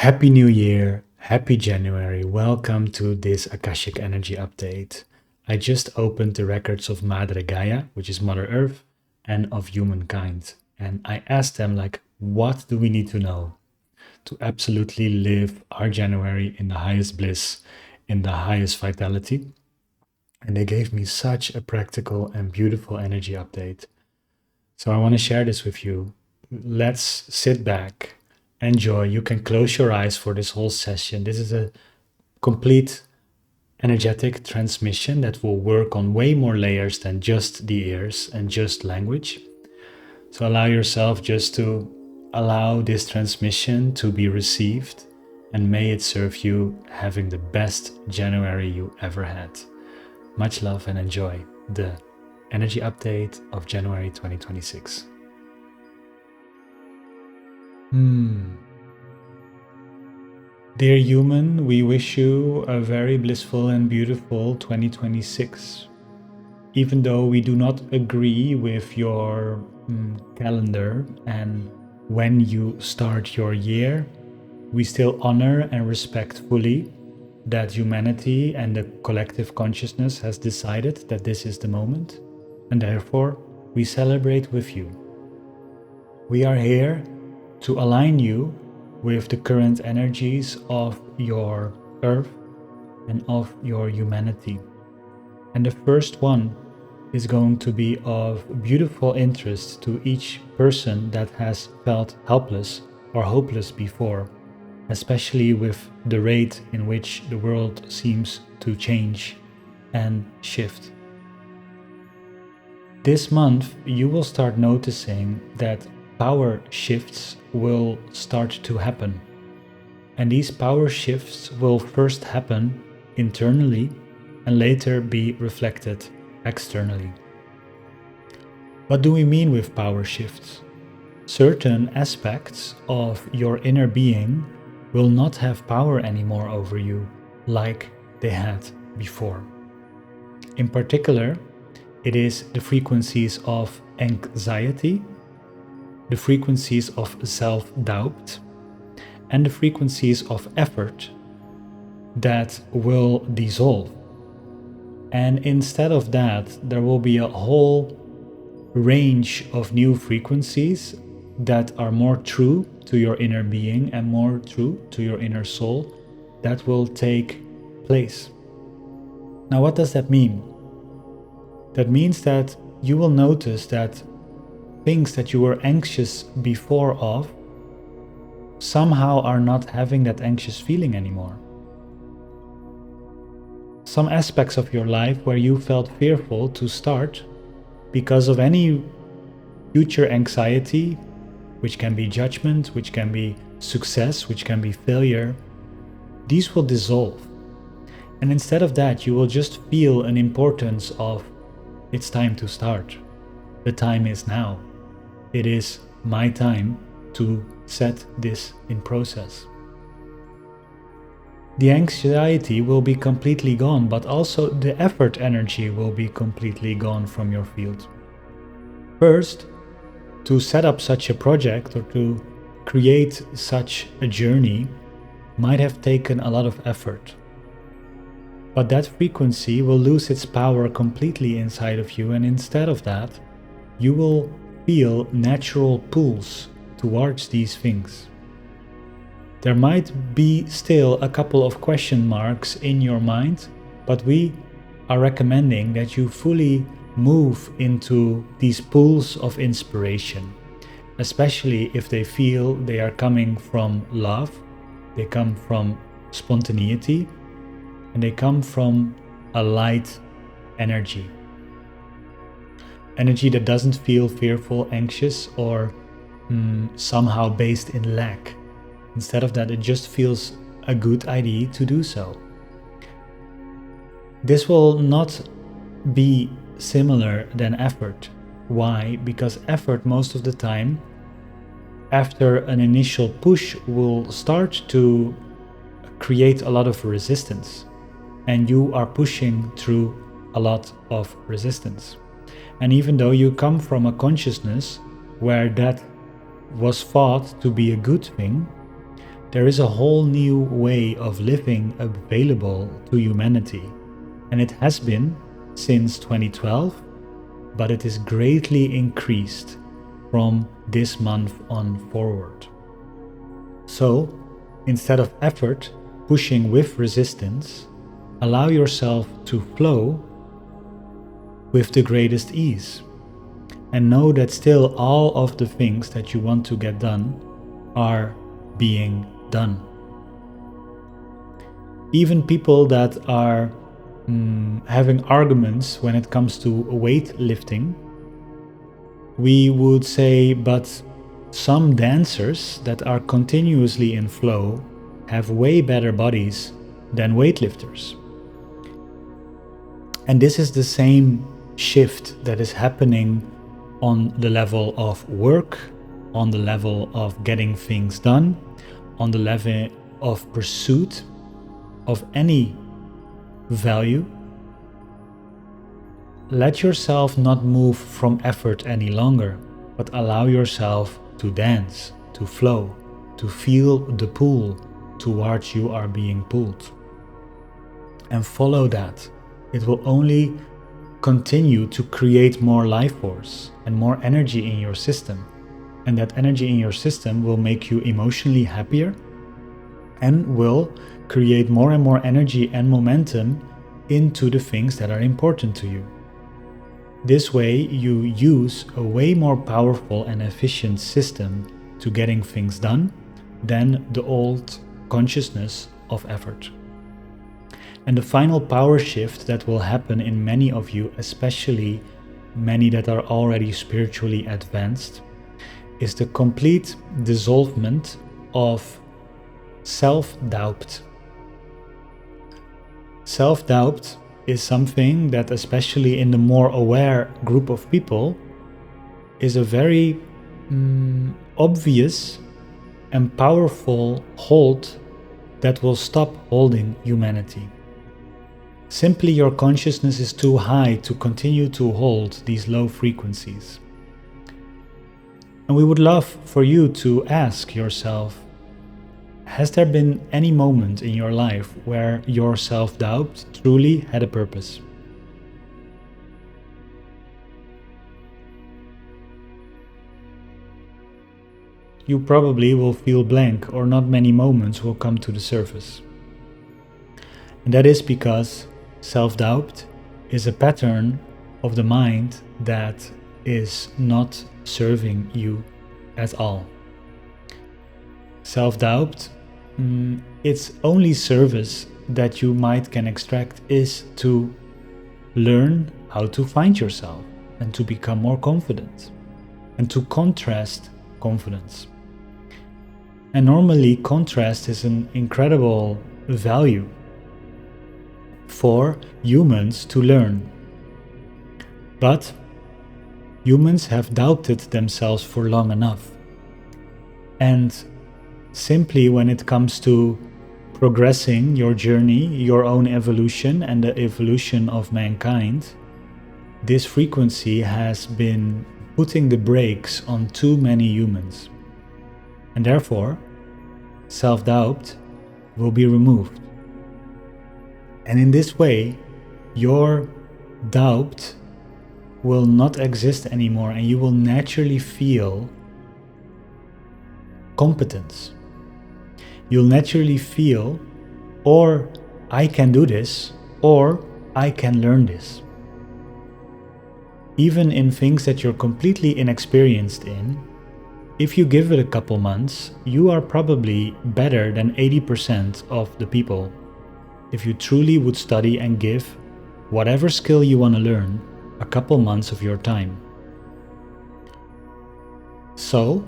Happy New Year, happy January. Welcome to this Akashic Energy update. I just opened the records of Madre Gaia, which is Mother Earth, and of humankind. And I asked them, what do we need to know to absolutely live our January in the highest bliss, in the highest vitality? And they gave me such a practical and beautiful energy update. So I want to share this with you. Let's sit back, enjoy. You can close your eyes for this whole session. This is a complete energetic transmission that will work on way more layers than just the ears and just language. So allow yourself just to allow this transmission to be received, and may it serve you having the best January you ever had. Much love and enjoy the energy update of January 2026. Dear human, we wish you a very blissful and beautiful 2026. Even though we do not agree with your calendar and when you start your year, we still honor and respect fully that humanity and the collective consciousness has decided that this is the moment, and therefore we celebrate with you. We are here to align you with the current energies of your earth and of your humanity. And the first one is going to be of beautiful interest to each person that has felt helpless or hopeless before, especially with the rate in which the world seems to change and shift. This month, you will start noticing that power shifts will start to happen. And these power shifts will first happen internally and later be reflected externally. What do we mean with power shifts? Certain aspects of your inner being will not have power anymore over you like they had before. In particular, it is the frequencies of anxiety, the frequencies of self-doubt, and the frequencies of effort that will dissolve. And instead of that, there will be a whole range of new frequencies that are more true to your inner being and more true to your inner soul that will take place. Now, what does that mean? That means that you will notice that things that you were anxious before of somehow are not having that anxious feeling anymore. Some aspects of your life where you felt fearful to start because of any future anxiety, which can be judgment, which can be success, which can be failure, these will dissolve. And instead of that, you will just feel an importance of it's time to start. The time is now. It is my time to set this in process. The anxiety will be completely gone, but also the effort energy will be completely gone from your field. First, to set up such a project or to create such a journey might have taken a lot of effort. But that frequency will lose its power completely inside of you, and instead of that, you will feel natural pulls towards these things. There might be still a couple of question marks in your mind, but we are recommending that you fully move into these pools of inspiration, especially if they feel they are coming from love, they come from spontaneity, and they come from a light energy. Energy that doesn't feel fearful, anxious, or somehow based in lack. Instead of that, it just feels a good idea to do so. This will not be similar than effort. Why? Because effort most of the time, after an initial push, will start to create a lot of resistance. And you are pushing through a lot of resistance. And even though you come from a consciousness where that was thought to be a good thing, there is a whole new way of living available to humanity, and it has been since 2012, but it is greatly increased from this month on forward. So, instead of effort pushing with resistance, allow yourself to flow with the greatest ease. And know that still all of the things that you want to get done are being done. Even people that are having arguments when it comes to weightlifting, we would say, but some dancers that are continuously in flow have way better bodies than weightlifters. And this is the same shift that is happening on the level of work, on the level of getting things done, on the level of pursuit of any value. Let yourself not move from effort any longer, but allow yourself to dance, to flow, to feel the pull towards you are being pulled. And follow that. It will only continue to create more life force and more energy in your system. And that energy in your system will make you emotionally happier and will create more and more energy and momentum into the things that are important to you. This way you use a way more powerful and efficient system to getting things done than the old consciousness of effort. And the final power shift that will happen in many of you, especially many that are already spiritually advanced, is the complete dissolvement of self-doubt. Self-doubt is something that, especially in the more aware group of people, is a very obvious and powerful hold that will stop holding humanity. Simply your consciousness is too high to continue to hold these low frequencies. And we would love for you to ask yourself, has there been any moment in your life where your self-doubt truly had a purpose? You probably will feel blank, or not many moments will come to the surface. And that is because self-doubt is a pattern of the mind that is not serving you at all. Self-doubt, its only service that you might can extract is to learn how to find yourself and to become more confident and to contrast confidence. And normally contrast is an incredible value for humans to learn. But humans have doubted themselves for long enough. And simply when it comes to progressing your journey, your own evolution and the evolution of mankind, this frequency has been putting the brakes on too many humans. And therefore, self-doubt will be removed. And in this way, your doubt will not exist anymore and you will naturally feel competence. You'll naturally feel, or I can do this, or I can learn this. Even in things that you're completely inexperienced in, if you give it a couple months, you are probably better than 80% of the people. If you truly would study and give whatever skill you want to learn a couple months of your time. So,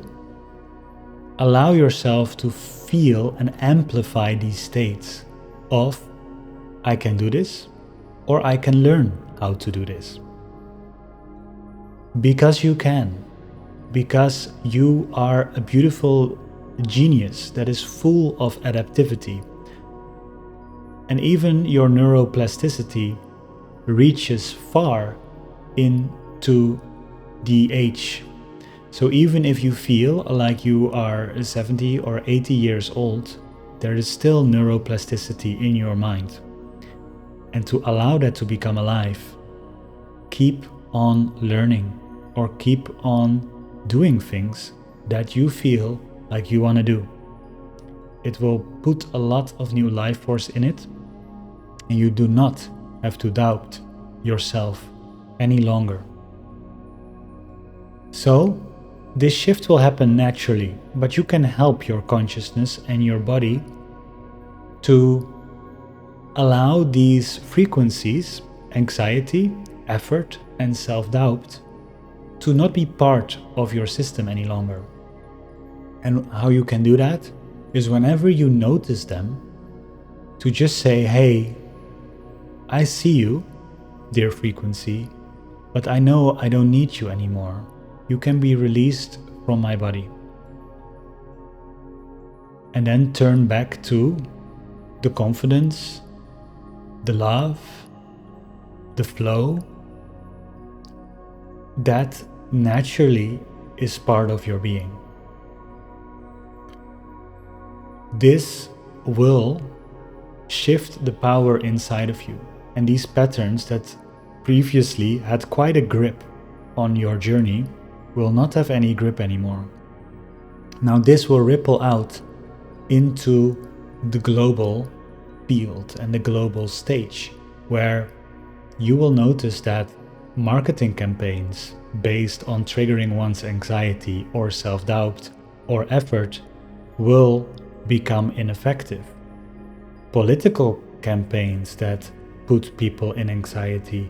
allow yourself to feel and amplify these states of I can do this, or I can learn how to do this. Because you can. Because you are a beautiful genius that is full of adaptivity. And even your neuroplasticity reaches far into the age. So even if you feel like you are 70 or 80 years old, there is still neuroplasticity in your mind. And to allow that to become alive, keep on learning or keep on doing things that you feel like you want to do. It will put a lot of new life force in it, and you do not have to doubt yourself any longer. So, this shift will happen naturally, but you can help your consciousness and your body to allow these frequencies, anxiety, effort, and self-doubt, to not be part of your system any longer. And how you can do that is whenever you notice them, to just say, hey, I see you, dear frequency, but I know I don't need you anymore. You can be released from my body. And then turn back to the confidence, the love, the flow that naturally is part of your being. This will shift the power inside of you, and these patterns that previously had quite a grip on your journey will not have any grip anymore. Now this will ripple out into the global field and the global stage, where you will notice that marketing campaigns based on triggering one's anxiety or self-doubt or effort will become ineffective. Political campaigns that put people in anxiety,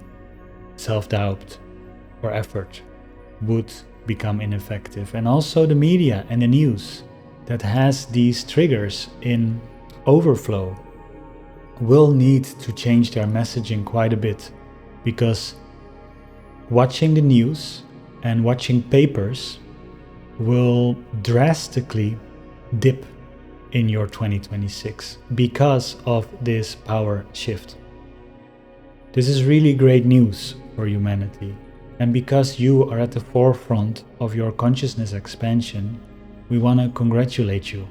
self-doubt, or effort would become ineffective. And also the media and the news that has these triggers in overflow will need to change their messaging quite a bit, because watching the news and watching papers will drastically dip in your 2026 because of this power shift. This is really great news for humanity, and because you are at the forefront of your consciousness expansion, we want to congratulate you.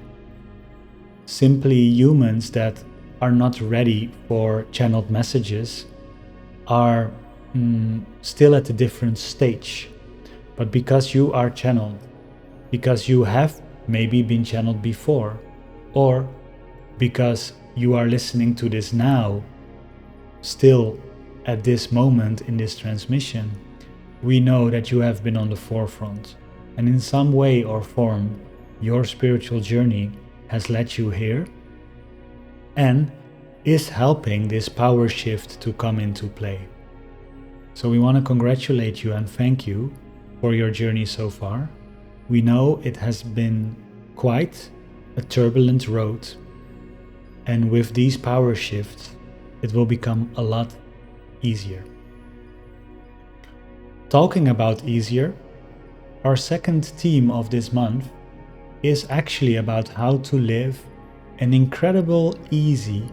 Simply, humans that are not ready for channeled messages are still at a different stage. But because you are channeled, because you have maybe been channeled before, or because you are listening to this now, still at this moment in this transmission, we know that you have been on the forefront, and in some way or form your spiritual journey has led you here and is helping this power shift to come into play. So we want to congratulate you and thank you for your journey so far. We know it has been quite a turbulent road, and with these power shifts it will become a lot easier. Talking about easier, our second theme of this month is actually about how to live an incredible easy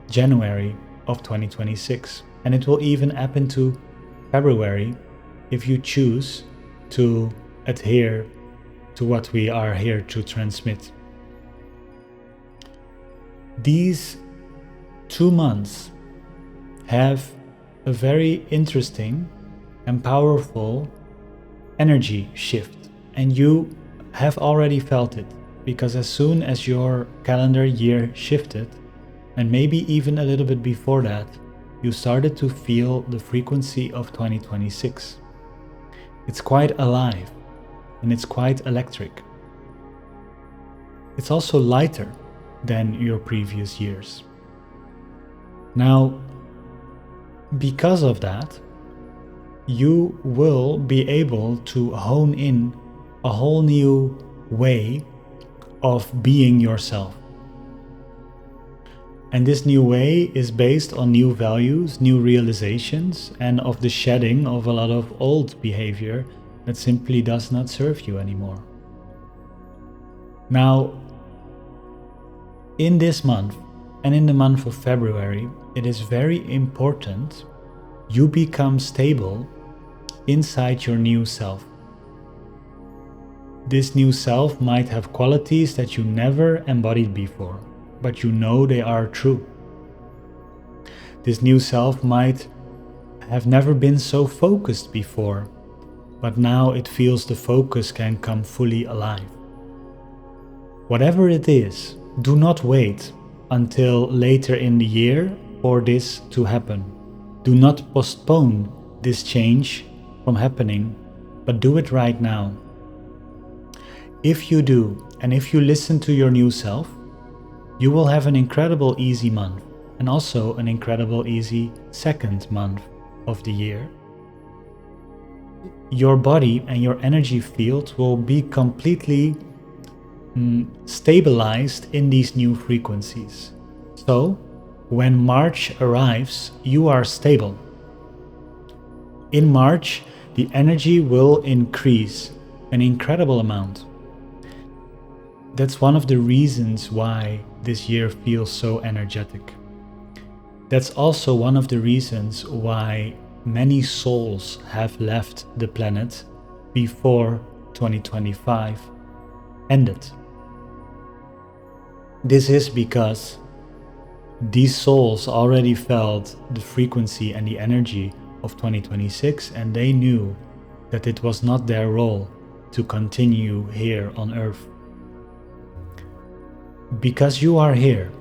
January of 2026, and it will even happen to February if you choose to adhere to what we are here to transmit. These 2 months have a very interesting and powerful energy shift, and you have already felt it, because as soon as your calendar year shifted, and maybe even a little bit before that, you started to feel the frequency of 2026. It's quite alive and it's quite electric. It's also lighter than your previous years. Now, because of that, you will be able to hone in a whole new way of being yourself. And this new way is based on new values, new realizations, and of the shedding of a lot of old behavior that simply does not serve you anymore. Now, in this month and in the month of February, it is very important you become stable inside your new self. This new self might have qualities that you never embodied before, but you know they are true. This new self might have never been so focused before, but now it feels the focus can come fully alive. Whatever it is, do not wait until later in the year for this to happen. Do not postpone this change from happening, but do it right now. If you do, and if you listen to your new self, you will have an incredible easy month, and also an incredible easy second month of the year. Your body and your energy field will be completely stabilized in these new frequencies. So, when March arrives, you are stable. In March, the energy will increase an incredible amount. That's one of the reasons why this year feels so energetic. That's also one of the reasons why many souls have left the planet before 2025 ended. This is because these souls already felt the frequency and the energy of 2026, and they knew that it was not their role to continue here on Earth. Because you are here,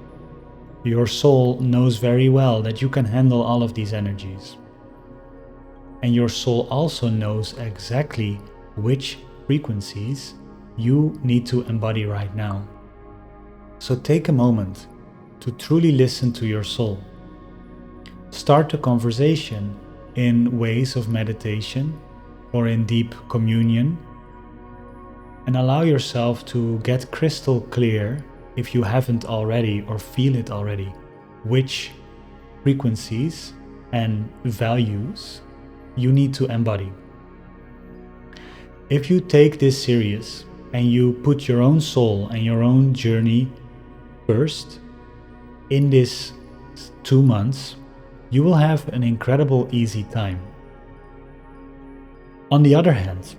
your soul knows very well that you can handle all of these energies. And your soul also knows exactly which frequencies you need to embody right now. So take a moment to truly listen to your soul. Start a conversation in ways of meditation or in deep communion, and allow yourself to get crystal clear, if you haven't already or feel it already, which frequencies and values you need to embody. If you take this serious and you put your own soul and your own journey first, in this 2 months, you will have an incredible easy time. On the other hand,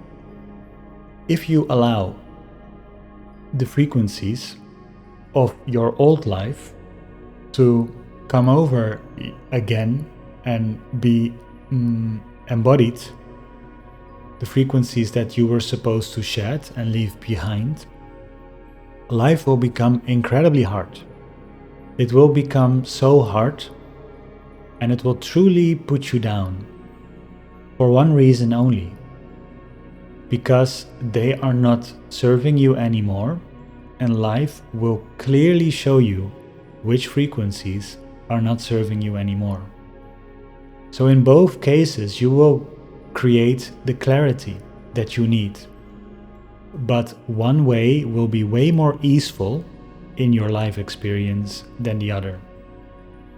if you allow the frequencies of your old life to come over again and be embodied, the frequencies that you were supposed to shed and leave behind, life will become incredibly hard. It will become so hard, and it will truly put you down for one reason only: because they are not serving you anymore, and life will clearly show you which frequencies are not serving you anymore. So in both cases, you will create the clarity that you need. But one way will be way more easeful in your life experience than the other.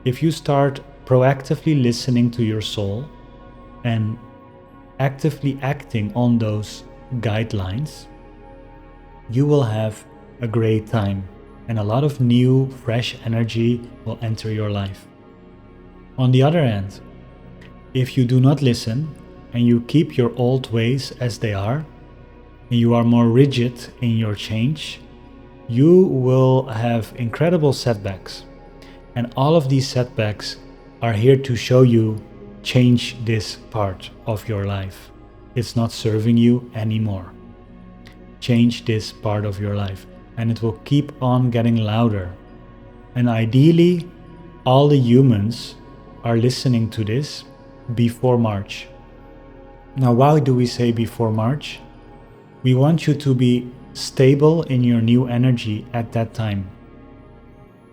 If you start proactively listening to your soul and actively acting on those guidelines, you will have a great time, and a lot of new, fresh energy will enter your life. On the other hand, if you do not listen and you keep your old ways as they are, and you are more rigid in your change, you will have incredible setbacks. And all of these setbacks are here to show you, change this part of your life. It's not serving you anymore. Change this part of your life, and it will keep on getting louder. And ideally, all the humans are listening to this before March. Now, why do we say before March? We want you to be stable in your new energy at that time.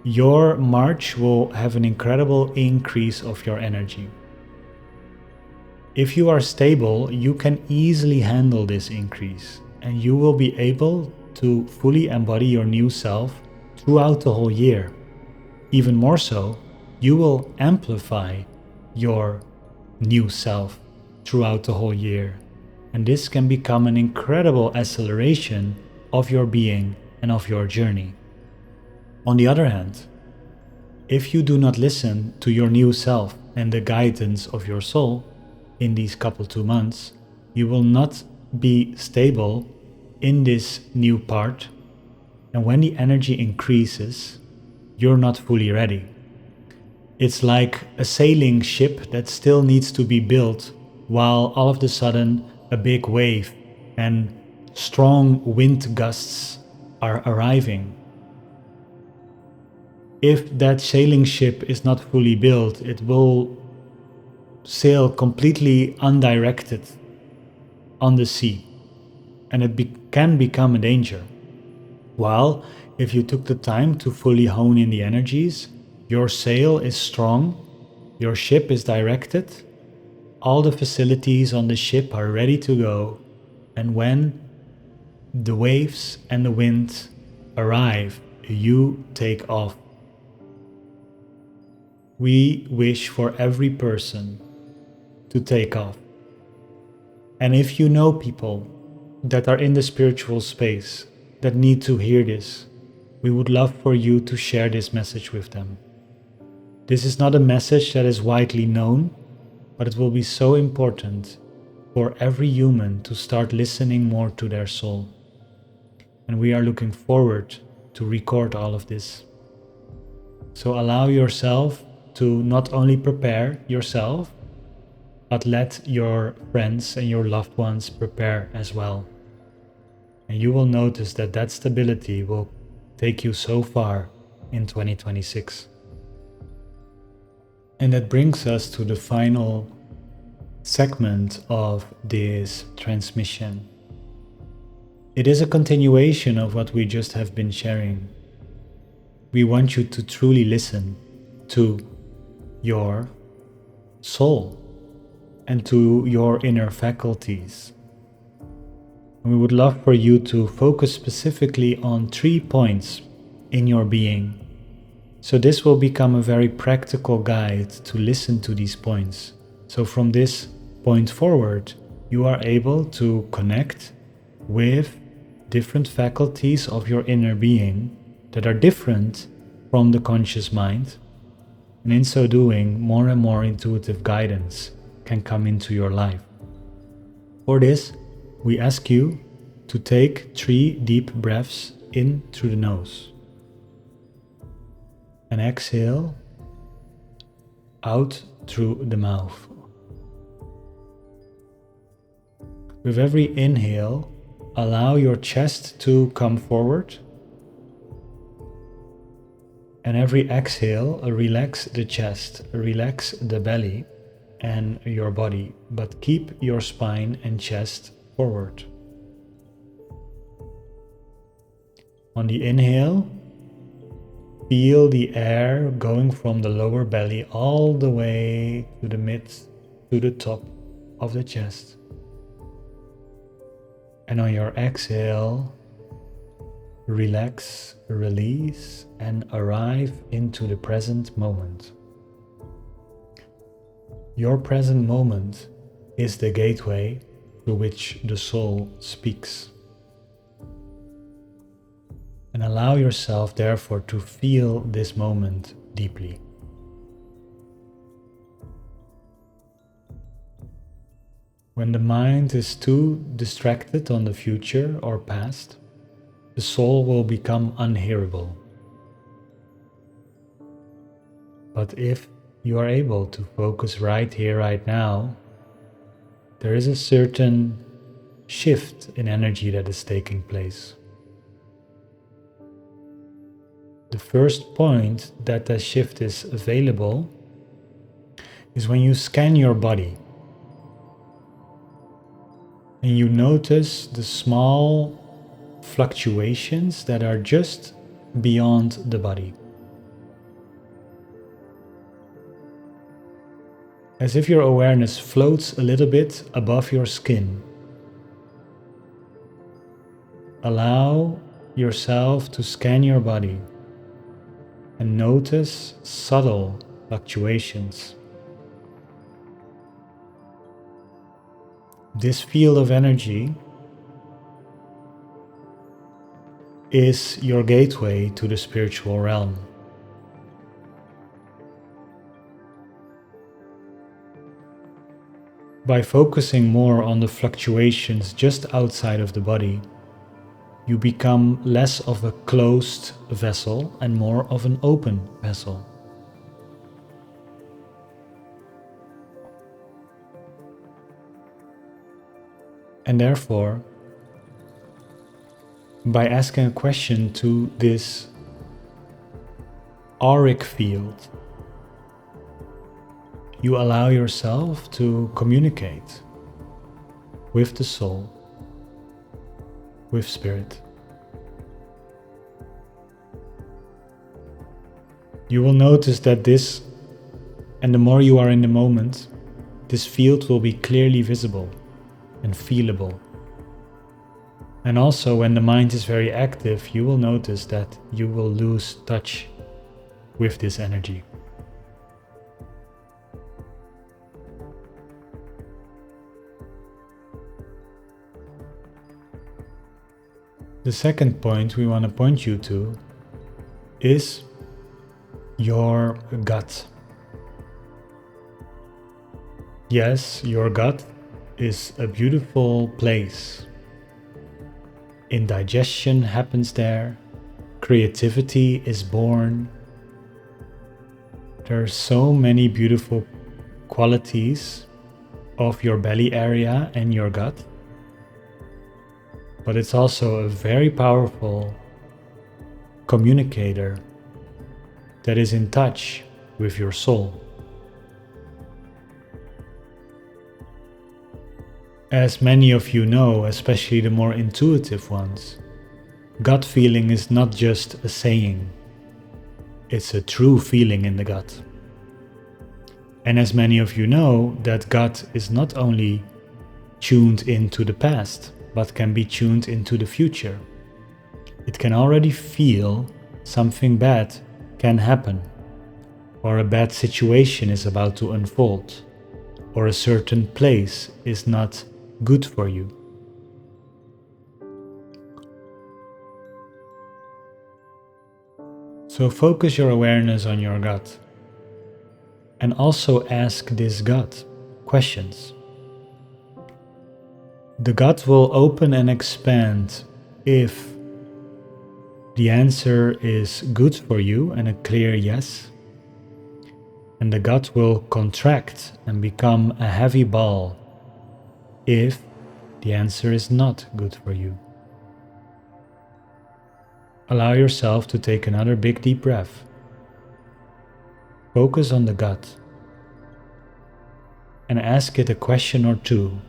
Your March will have an incredible increase of your energy. If you are stable, you can easily handle this increase, and you will be able to fully embody your new self throughout the whole year. Even more so, you will amplify your new self throughout the whole year. And this can become an incredible acceleration of your being and of your journey. On the other hand, if you do not listen to your new self and the guidance of your soul in these couple 2 months, you will not be stable in this new part, and when the energy increases, you're not fully ready. It's like a sailing ship that still needs to be built, while all of a sudden a big wave and strong wind gusts are arriving. If that sailing ship is not fully built, it will sail completely undirected on the sea, and it can become a danger. While if you took the time to fully hone in the energies, your sail is strong, your ship is directed, all the facilities on the ship are ready to go, and when the waves and the wind arrive, you take off. We wish for every person to take off. And if you know people that are in the spiritual space that need to hear this, we would love for you to share this message with them. This is not a message that is widely known, but it will be so important for every human to start listening more to their soul. And we are looking forward to record all of this. So allow yourself to not only prepare yourself, but let your friends and your loved ones prepare as well. And you will notice that that stability will take you so far in 2026. And that brings us to the final segment of this transmission. It is a continuation of what we just have been sharing. We want you to truly listen to your soul and to your inner faculties. And we would love for you to focus specifically on 3 points in your being. So this will become a very practical guide to listen to these points. So from this point forward, you are able to connect with different faculties of your inner being that are different from the conscious mind. And in so doing, more and more intuitive guidance can come into your life. For this, we ask you to take 3 deep breaths in through the nose. And exhale out through the mouth. With every inhale, allow your chest to come forward. And every exhale, relax the chest, relax the belly and your body, but keep your spine and chest forward. On the inhale, feel the air going from the lower belly all the way to the mid, to the top of the chest. And on your exhale, relax, release, and arrive into the present moment. Your present moment is the gateway through which the soul speaks. And allow yourself, therefore, to feel this moment deeply. When the mind is too distracted on the future or past, the soul will become unhearable. But if you are able to focus right here, right now, there is a certain shift in energy that is taking place. The first point that the shift is available is when you scan your body and you notice the small fluctuations that are just beyond the body. As if your awareness floats a little bit above your skin. Allow yourself to scan your body and notice subtle fluctuations. This field of energy is your gateway to the spiritual realm. By focusing more on the fluctuations just outside of the body, you become less of a closed vessel and more of an open vessel. And therefore, by asking a question to this auric field, you allow yourself to communicate with the soul, with spirit. You will notice that this, and the more you are in the moment, this field will be clearly visible and feelable. And also, when the mind is very active, you will notice that you will lose touch with this energy. The second point we want to point you to is your gut. Yes, your gut is a beautiful place. Indigestion happens there, creativity is born. There are so many beautiful qualities of your belly area and your gut. But it's also a very powerful communicator that is in touch with your soul. As many of you know, especially the more intuitive ones, gut feeling is not just a saying, it's a true feeling in the gut. And as many of you know, that gut is not only tuned into the past, but can be tuned into the future. It can already feel something bad can happen, or a bad situation is about to unfold, or a certain place is not good for you. So focus your awareness on your gut and also ask this gut questions. The gut will open and expand if the answer is good for you and a clear yes, and the gut will contract and become a heavy ball if the answer is not good for you. Allow yourself to take another big deep breath. Focus on the gut and ask it a question or two.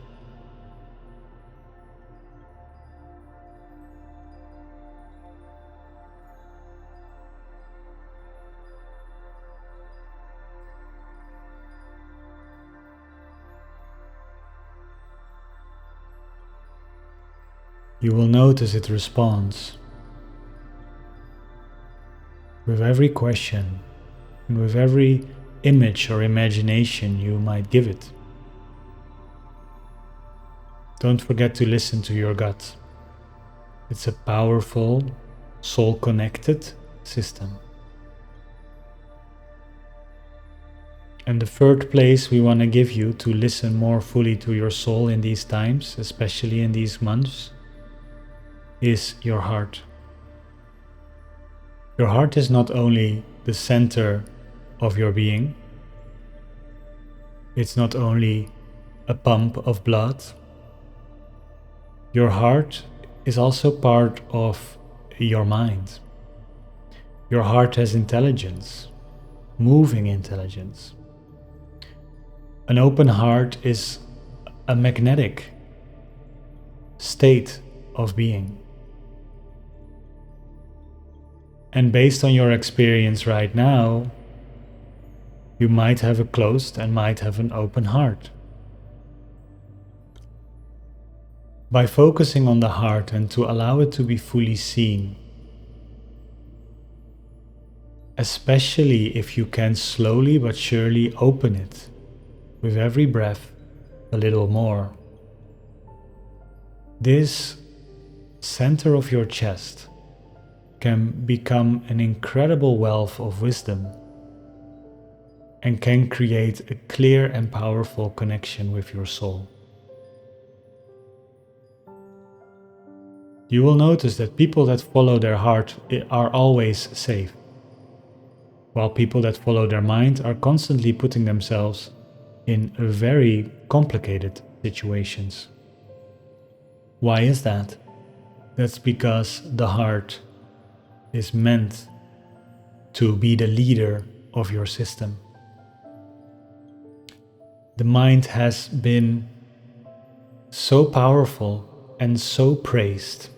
You will notice it responds with every question and with every image or imagination you might give it. Don't forget to listen to your gut. It's a powerful, soul-connected system. And the third place we want to give you to listen more fully to your soul in these times, especially in these months, is your heart. Your heart is not only the center of your being, it's not only a pump of blood. Your heart is also part of your mind. Your heart has intelligence, moving intelligence. An open heart is a magnetic state of being. And based on your experience right now, you might have a closed and might have an open heart. By focusing on the heart and to allow it to be fully seen, especially if you can slowly but surely open it with every breath a little more, this center of your chest can become an incredible wealth of wisdom and can create a clear and powerful connection with your soul. You will notice that people that follow their heart are always safe, while people that follow their mind are constantly putting themselves in very complicated situations. Why is that? That's because the heart is meant to be the leader of your system. The mind has been so powerful and so praised.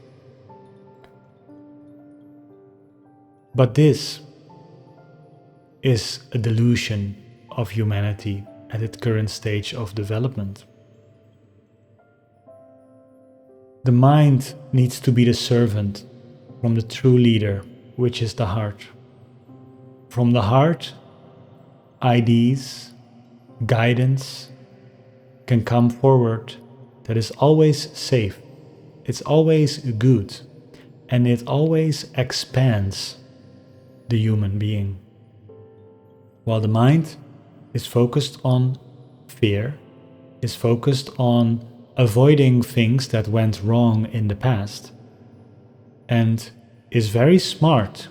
But this is a delusion of humanity at its current stage of development. The mind needs to be the servant from the true leader, which is the heart. From the heart, ideas, guidance can come forward that is always safe, it's always good, and it always expands the human being. While the mind is focused on fear, is focused on avoiding things that went wrong in the past, and is very smart,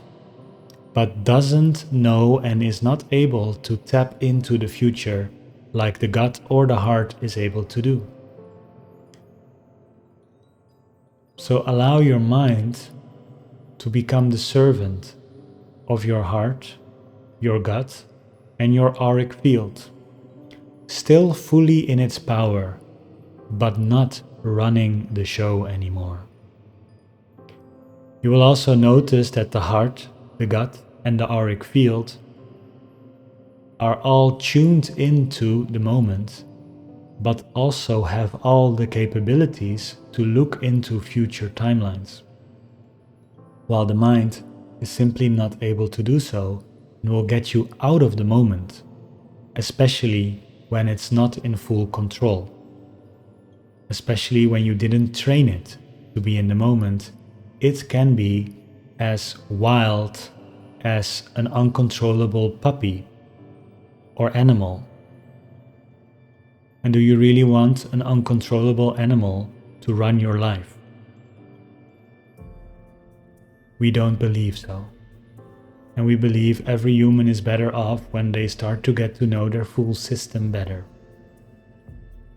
but doesn't know and is not able to tap into the future like the gut or the heart is able to do. So allow your mind to become the servant of your heart, your gut, and your auric field, still fully in its power, but not running the show anymore. You will also notice that the heart, the gut, and the auric field are all tuned into the moment, but also have all the capabilities to look into future timelines, while the mind is simply not able to do so and will get you out of the moment, especially when it's not in full control, especially when you didn't train it to be in the moment. It can be as wild as an uncontrollable puppy or animal. And do you really want an uncontrollable animal to run your life? We don't believe so. And we believe every human is better off when they start to get to know their full system better.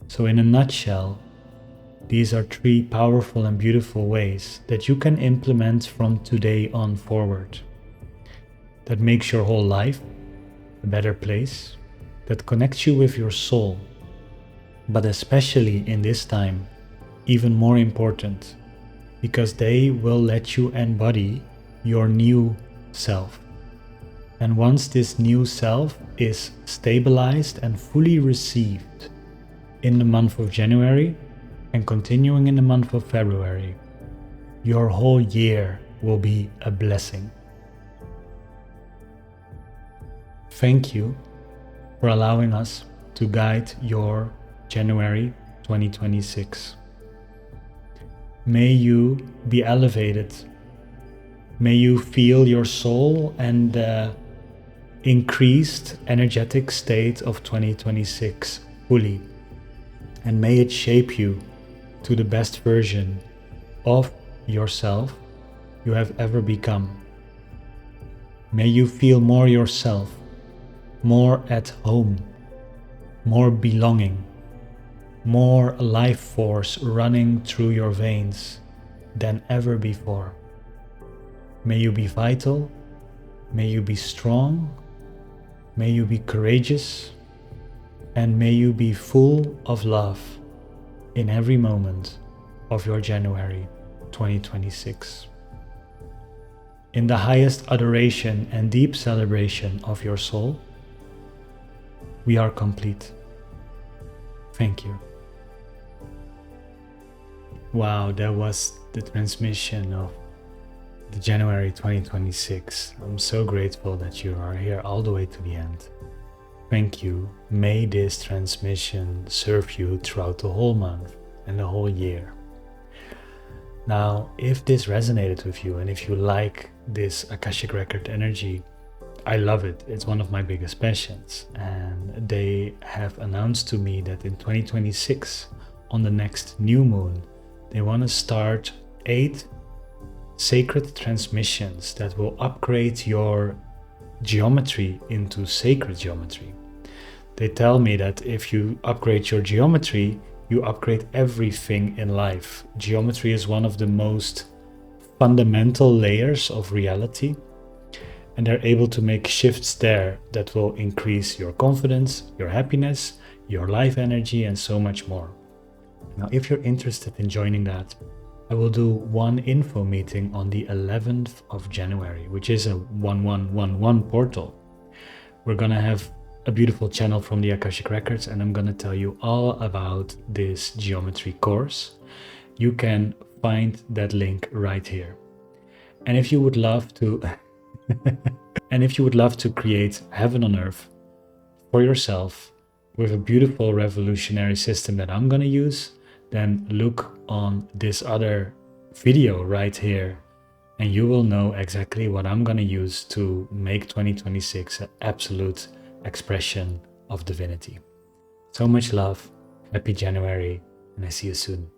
So in a nutshell, these are 3 powerful and beautiful ways that you can implement from today on forward, that makes your whole life a better place, that connects you with your soul, but especially in this time, even more important, because they will let you embody your new self. And once this new self is stabilized and fully received in the month of January and continuing in the month of February, your whole year will be a blessing. Thank you for allowing us to guide your January 2026. May you be elevated. May you feel your soul and the increased energetic state of 2026 fully. And may it shape you to the best version of yourself you have ever become. May you feel more yourself, more at home, more belonging, more life force running through your veins than ever before. May you be vital, may you be strong, may you be courageous, and may you be full of love in every moment of your January 2026. In the highest adoration and deep celebration of your soul, we are complete. Thank you. Wow, that was the transmission of the January 2026. I'm so grateful that you are here all the way to the end. Thank you. May this transmission serve you throughout the whole month and the whole year. Now, if this resonated with you and if you like this Akashic Record energy, I love it. It's one of my biggest passions. And they have announced to me that in 2026, on the next new moon, they want to start 8 sacred transmissions that will upgrade your geometry into sacred geometry. They tell me that if you upgrade your geometry, you upgrade everything in life. Geometry is one of the most fundamental layers of reality, and they're able to make shifts there that will increase your confidence, your happiness, your life energy, and so much more. Now, if you're interested in joining that, I will do one info meeting on the 11th of January, which is a 1111 portal. We're gonna have a beautiful channel from the Akashic Records, and I'm gonna tell you all about this geometry course. You can find that link right here. And if you would love to create heaven on earth for yourself with a beautiful revolutionary system that I'm gonna use, then look on this other video right here and you will know exactly what I'm gonna use to make 2026 an absolute expression of divinity. So much love, happy January, and I see you soon.